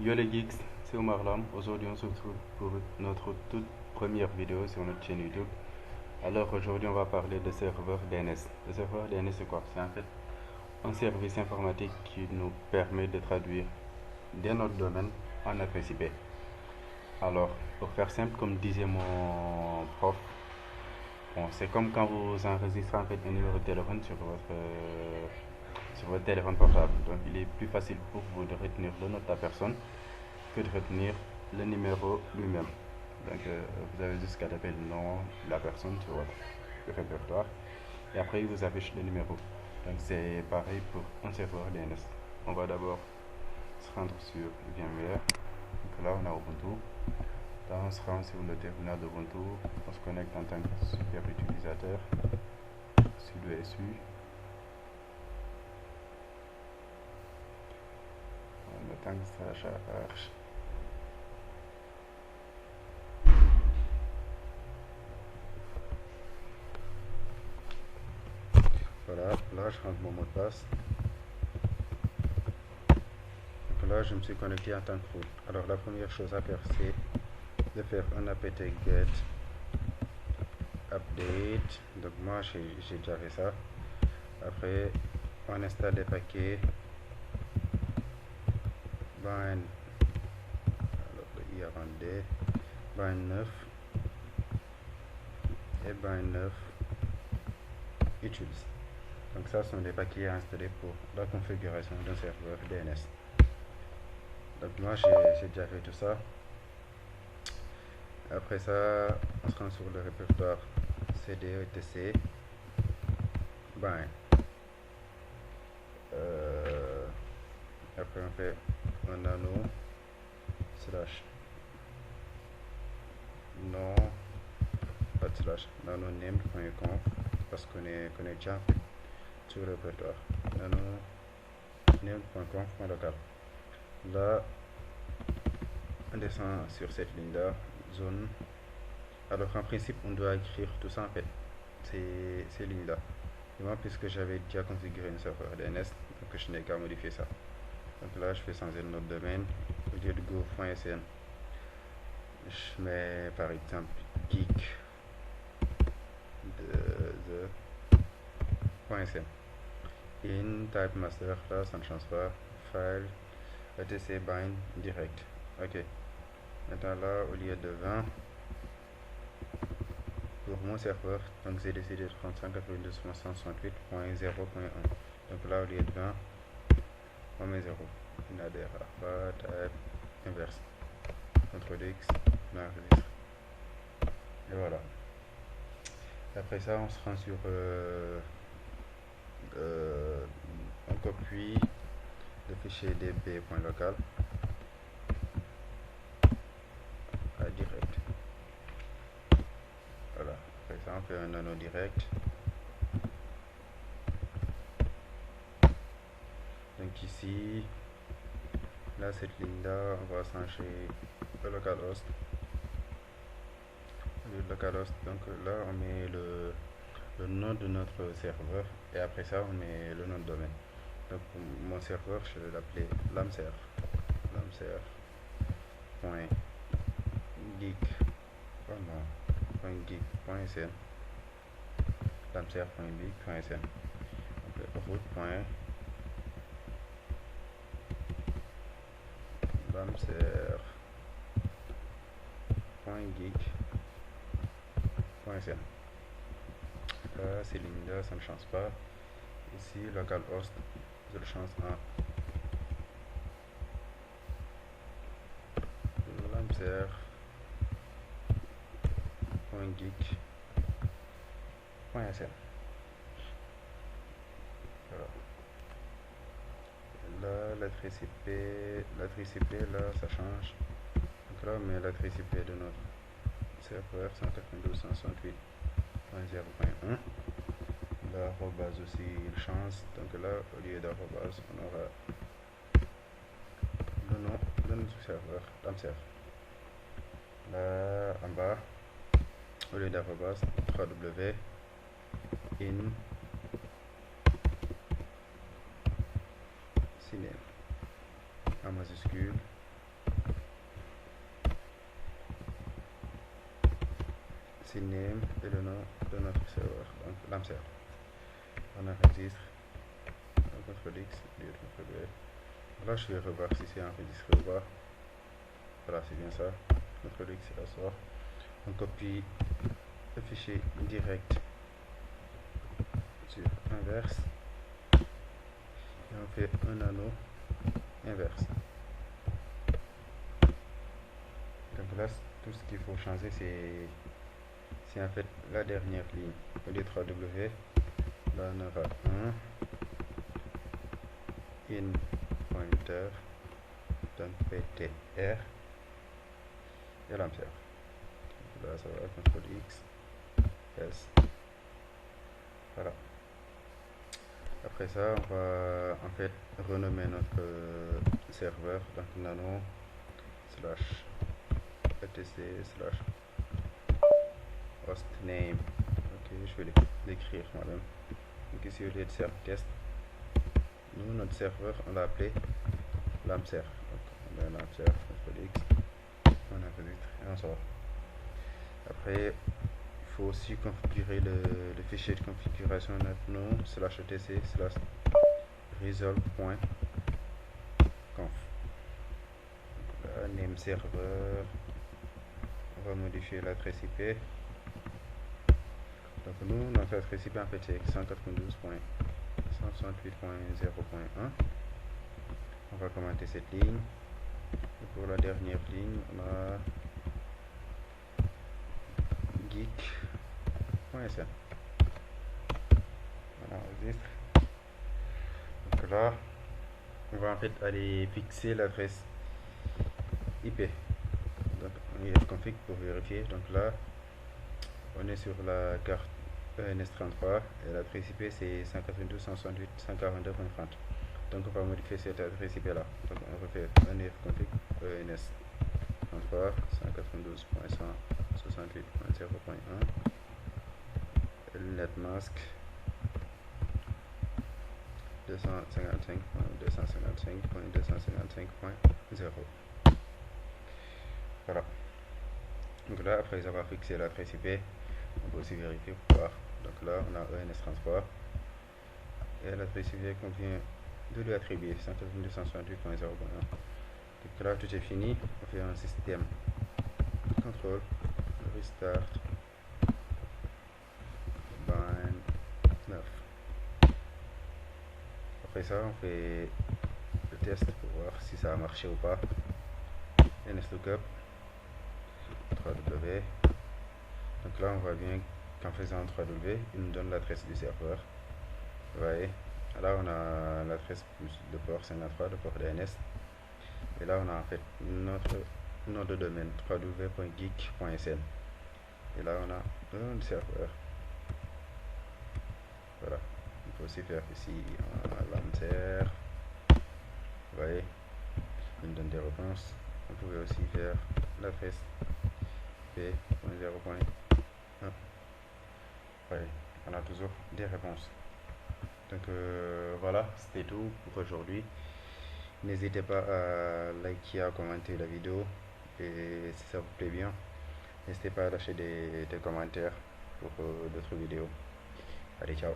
Yo les geeks, c'est Omar Lam. Aujourd'hui on se retrouve pour notre toute première vidéo sur notre chaîne YouTube. Alors aujourd'hui on va parler de serveur DNS. Le serveur DNS c'est quoi? C'est en fait un service informatique qui nous permet de traduire des notes de domaine en adresse IP. Alors pour faire simple, comme disait mon prof, bon, c'est comme quand vous enregistrez en fait un numéro de téléphone sur votre téléphone portable. Donc il est plus facile pour vous de retenir le nom de la personne que de retenir le numéro lui-même. Donc vous avez juste qu'à taper le nom de la personne sur votre répertoire et après il vous affiche le numéro. Donc c'est pareil pour un serveur DNS. On va d'abord se rendre sur VMware. Donc là on a Ubuntu. Là on se rend sur le terminal d'Ubuntu. On se connecte en tant que super utilisateur. Sudo SU. On attend que ça charge. Voilà, là je rentre mon mot de passe. Donc là je me suis connecté en tant que root. Alors la première chose à faire c'est de faire un apt get update. Donc moi j'ai déjà fait ça. Après on installe les paquets bind, alors le i avant d, bind 9 et bind 9 utilise. Donc ça sont des paquets à installer pour la configuration d'un serveur DNS. Donc moi j'ai déjà fait tout ça. Après ça on se rend sur le répertoire cd etc bind. Après on fait un nano slash non pas de slash nano name.conf parce qu'on est déjà sur le répertoire nano name.conf.local. Là on descend sur cette ligne là zone. Alors en principe on doit écrire tout ça en fait ces lignes là. Et moi puisque j'avais déjà configuré un serveur DNS donc je n'ai qu'à modifier ça. Donc là je fais changer le nom de domaine. Au lieu de go.sn je mets par exemple geek de .sn. In type master, là ça ne change pas. File etc bind direct. Ok, maintenant là au lieu de 20 pour mon serveur, donc j'ai décidé de prendre 192.168.0.1. donc là au lieu de 20 on met 0. On adhère à type inverse. CTRL X, on enregistre. Et voilà. Après ça on se rend sur on copie le fichier db.local à direct. Voilà. Après ça on fait un nano direct. Donc ici, là cette ligne là on va changer le localhost. Donc là on met le nom de notre serveur et après ça on met le nom de domaine. Donc pour mon serveur je vais l'appeler lamserv lamserv.geek.sn lamserv.geek.sn. lamserv.geek.sn. Là ces lignes là ça ne change pas. Ici localhost je le change en lamserv.geek.sn. Voilà. Là l'adresse IP là ça change. Donc là on met l'adresse IP de notre serveur 192.168.0.1. L'arrobase aussi il change. Donc là au lieu d'arrobase on aura le nom du serveur lamserv. Là en bas au lieu d'arrobase 3w in signer en majuscule ici name et le nom de notre serveur, donc l'AMSER. On enregistre, CTRL X, CTRL V. Là je vais revoir si c'est enregistré ou pas. Voilà, c'est bien ça. CTRL X, ça sort. On copie le fichier direct sur inverse et on fait un anneau inverse. Donc là, tout ce qu'il faut changer, c'est en fait la dernière ligne. Au lieu de 3W, là on aura un in pointer, donc PTR et l'AMSER. Là ça va, CTRL X, S. Voilà. Après ça, on va en fait renommer notre serveur, donc nano slash etc slash hostname. Ok, je vais l'écrire moi-même. Donc ici, au lieu de serve test, nous, notre serveur, on l'a appelé l'AMSER. Donc on met l'AMSER, CTRL X, on enregistre et on sort. Après, il faut aussi configurer le fichier de configuration notre nom slash etc slash resolve.conf. Name serveur, on va modifier l'adresse IP. Donc nous, notre adresse IP en fait c'est 192.168.0.1. On va commenter cette ligne. Et pour la dernière ligne, on a geek.sn. On enregistre. Donc là, on va en fait aller fixer l'adresse IP. Donc on y config pour vérifier. Donc là, on est sur la carte ENS33 et l'adresse IP c'est 192.168.142.30. Donc on va modifier cette adresse IP là. Donc on refait un config ENS33 192.168.0.1 netmask 255.255.255.0. Voilà. Donc là, après avoir fixé l'adresse IP, on peut aussi vérifier pour voir. Donc là, on a ENS33 et l'adresse IP qu'on vient de lui attribuer 192.168.0.1. Donc là, tout est fini. On fait un système contrôle, restart, bind 9. Après ça, on fait le test pour voir si ça a marché ou pas. NSLOOKUP 3W. Donc là, on voit bien qu'en faisant 3W, il nous donne l'adresse du serveur. Vous voyez, là on a l'adresse plus de port 53, de port DNS. Et là, on a en fait notre nom de domaine www.geek.sn. Et là, on a un serveur. Voilà. On peut aussi faire ici l'AMSER. Vous voyez, il nous donne des réponses. On pouvait aussi faire l'adresse p.0.1. Ouais, on a toujours des réponses. Donc voilà, c'était tout pour aujourd'hui. N'hésitez pas à liker, à commenter la vidéo. Et si ça vous plaît bien, n'hésitez pas à lâcher des commentaires pour d'autres vidéos. Allez, ciao.